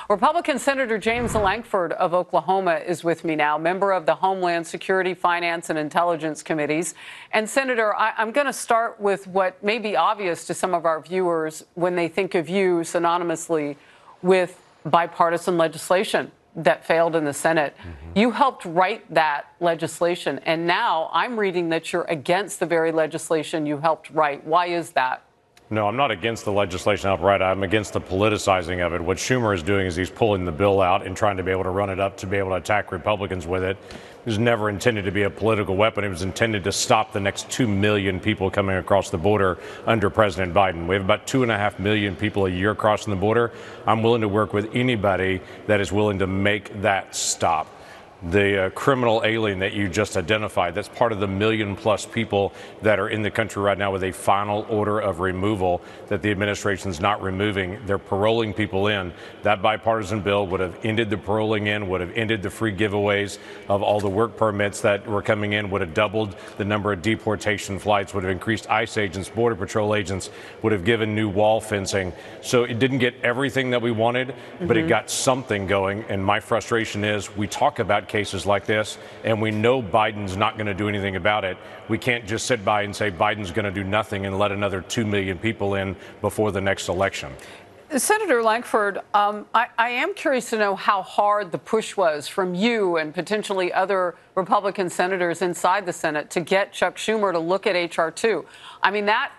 Republican Senator James Lankford of Oklahoma is with me now, member of the Homeland Security, Finance, and Intelligence Committees. And Senator, I'm going to start with what may be obvious to some of our viewers when they think of you synonymously with bipartisan legislation that failed in the Senate. You helped write that legislation, and now I'm reading that you're against the very legislation you helped write. Why is that? No, I'm not against the legislation outright. I'm against the politicizing of it. What Schumer is doing is he's pulling the bill out and trying to be able to run it up to be able to attack Republicans with it. It was never intended to be a political weapon. It was intended to stop the next 2 million people coming across the border under President Biden. We have about 2.5 million people a year crossing the border. I'm willing to work with anybody that is willing to make that stop. The criminal alien that you just identified, that's part of the million-plus people that are in the country right now with a final order of removal that the administration's not removing. They're paroling people in. That bipartisan bill would have ended the paroling in, would have ended the free giveaways of all the work permits that were coming in, would have doubled the number of deportation flights, would have increased ICE agents, Border Patrol agents, would have given new wall fencing. So it didn't get everything that we wanted, but it got something going. And my frustration is we talk about cases like this, and we know Biden's not going to do anything about it. We can't just sit by and say Biden's going to do nothing and let another 2 million people in before the next election. Senator Lankford, I am curious to know how hard the push was from you and potentially other Republican senators inside the Senate to get Chuck Schumer to look at H.R. 2. I mean, that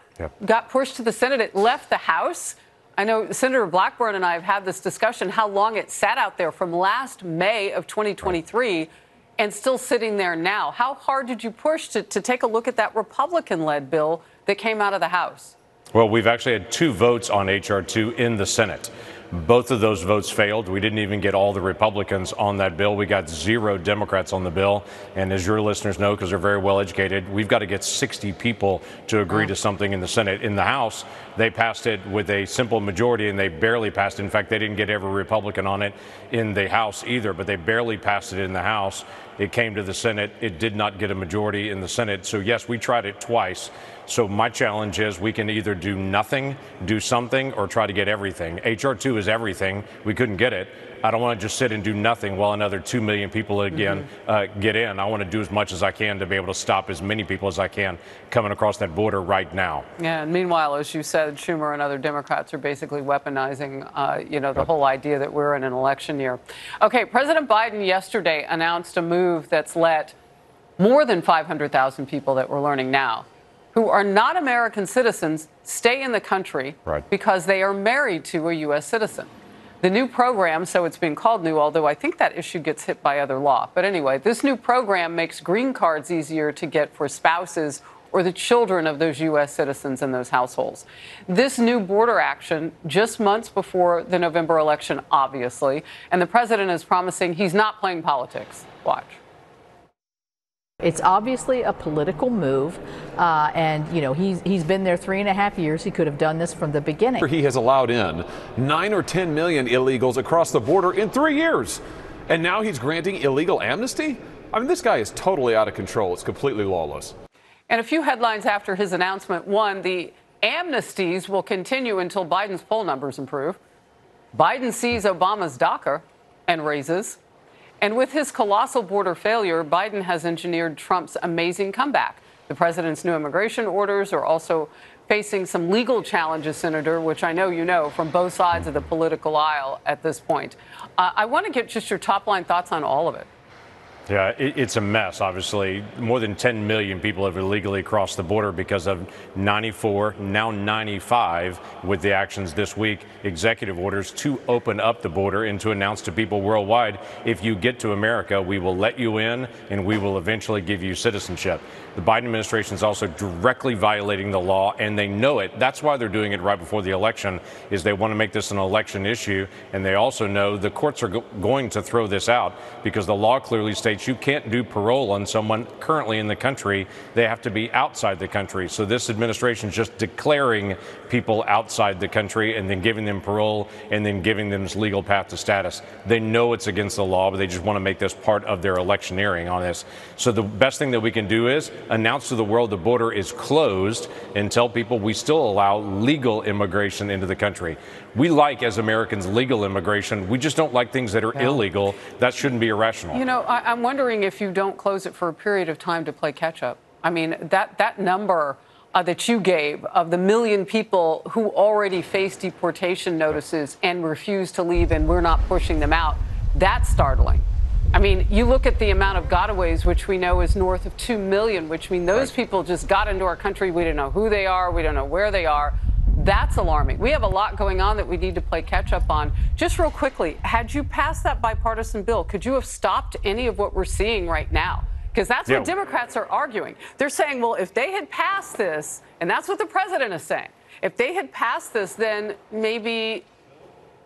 got pushed to the Senate. It left the House. I know Senator Blackburn and I have had this discussion, how long it sat out there from last May of 2023 and still sitting there now. How hard did you push to take a look at that Republican-led bill that came out of the House? Well, we've actually had 2 votes on H.R. 2 in the Senate. Both of those votes failed. We didn't even get all the Republicans on that bill. We got 0 Democrats on the bill. And as your listeners know, because they're very well educated, we've got to get 60 people to agree to something in the Senate. In the House, they passed it with a simple majority, and they barely passed it. In fact, they didn't get every Republican on it in the House either, but they barely passed it in the House. It came to the Senate. It did not get a majority in the Senate. So, yes, we tried it twice. So my challenge is we can either do nothing, do something, or try to get everything. H.R. 2 is everything. We couldn't get it. I don't want to just sit and do nothing while another 2 million people again get in. I want to do as much as I can to be able to stop as many people as I can coming across that border right now. Yeah, and meanwhile, as you said, Schumer and other Democrats are basically weaponizing, the whole idea that we're in an election year. Okay, President Biden yesterday announced a move that's let more than 500,000 people that we're learning now who are not American citizens stay in the country because they are married to a U.S. citizen. The new program, so it's being called new, although I think that issue gets hit by other law. But anyway, this new program makes green cards easier to get for spouses or the children of those U.S. citizens in those households. This new border action just months before the November election, obviously, and the president is promising he's not playing politics. Watch. It's obviously a political move, and he's been there 3.5 years. He could have done this from the beginning. He has allowed in 9 or 10 million illegals across the border in 3 years, and now he's granting illegal amnesty? I mean, this guy is totally out of control. It's completely lawless. And a few headlines after his announcement. One, the amnesties will continue until Biden's poll numbers improve. Biden sees Obama's DACA and raises. And with his colossal border failure, Biden has engineered Trump's amazing comeback. The president's new immigration orders are also facing some legal challenges, Senator, which I know you know from both sides of the political aisle at this point. I want to get just your top line thoughts on all of it. Yeah, it's a mess, obviously. More than 10 million people have illegally crossed the border because of 94, now 95, with the actions this week, executive orders to open up the border and to announce to people worldwide, if you get to America, we will let you in and we will eventually give you citizenship. The Biden administration is also directly violating the law, and they know it. That's why they're doing it right before the election, is they want to make this an election issue, and they also know the courts are going to throw this out because the law clearly states States, you can't do parole on someone currently in the country. They have to be outside the country. So this administration is just declaring people outside the country and then giving them parole and then giving them this legal path to status. They know it's against the law, but they just want to make this part of their electioneering on this. So the best thing that we can do is announce to the world the border is closed and tell people we still allow legal immigration into the country. We like, as Americans, legal immigration. We just don't like things that are illegal. That shouldn't be irrational. You know, I'm wondering if you don't close it for a period of time to play catch up. I mean, that number that you gave of the 1 million people who already face deportation notices and refuse to leave, and we're not pushing them out, that's startling. I mean, you look at the amount of gotaways, which we know is north of 2 million, which mean those people just got into our country. We don't know who they are. We don't know where they are. That's alarming. We have a lot going on that we need to play catch up on. Just real quickly, had you passed that bipartisan bill, could you have stopped any of what we're seeing right now? Because that's what Democrats are arguing. They're saying, well, if they had passed this, and that's what the president is saying, if they had passed this, then maybe,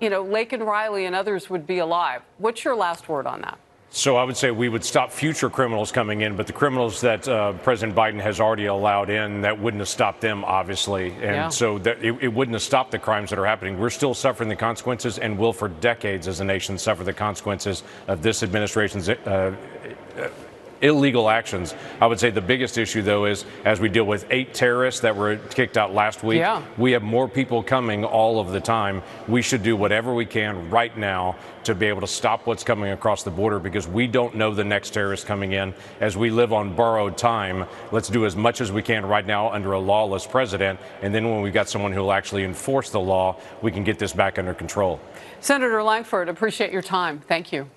you know, Laken Riley and others would be alive. What's your last word on that? So I would say we would stop future criminals coming in, but the criminals that President Biden has already allowed in, that wouldn't have stopped them, obviously. And so that it wouldn't have stopped the crimes that are happening. We're still suffering the consequences and will for decades as a nation suffer the consequences of this administration's illegal actions. I would say the biggest issue, though, is as we deal with 8 terrorists that were kicked out last week, we have more people coming all of the time. We should do whatever we can right now to be able to stop what's coming across the border, because we don't know the next terrorist coming in. As we live on borrowed time, let's do as much as we can right now under a lawless president. And then when we've got someone who will actually enforce the law, we can get this back under control. Senator Lankford, appreciate your time. Thank you.